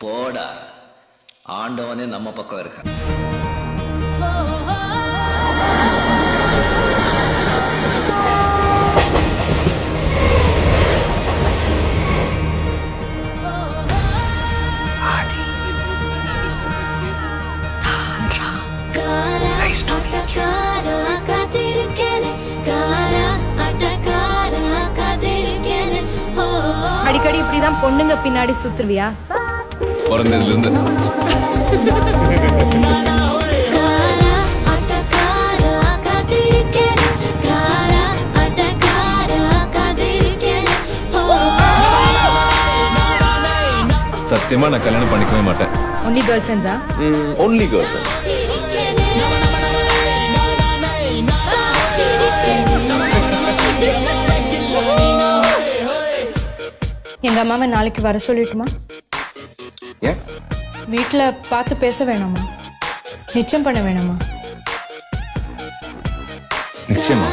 போடா, ஆண்டவனே நம்ம பக்கம் இருக்கான். அடிக்கடி இப்படிதான் பொண்ணுங்க பின்னாடி சுத்துருவியா? பிறந்ததுல இருந்து. சத்தியமா நான் கல்யாணம் பண்ணிக்கவே மாட்டேன். ஒன்லி கேர்ள் ஃப்ரெண்ட்ஸா? Only girl friends. எங்க அம்மாவை நாளைக்கு வர சொல்லிட்டுமா? ஏன்? வீட்டுல பார்த்து பேச வேணாமா? நிச்சயம் பண்ண வேணாமா? நிச்சயமா.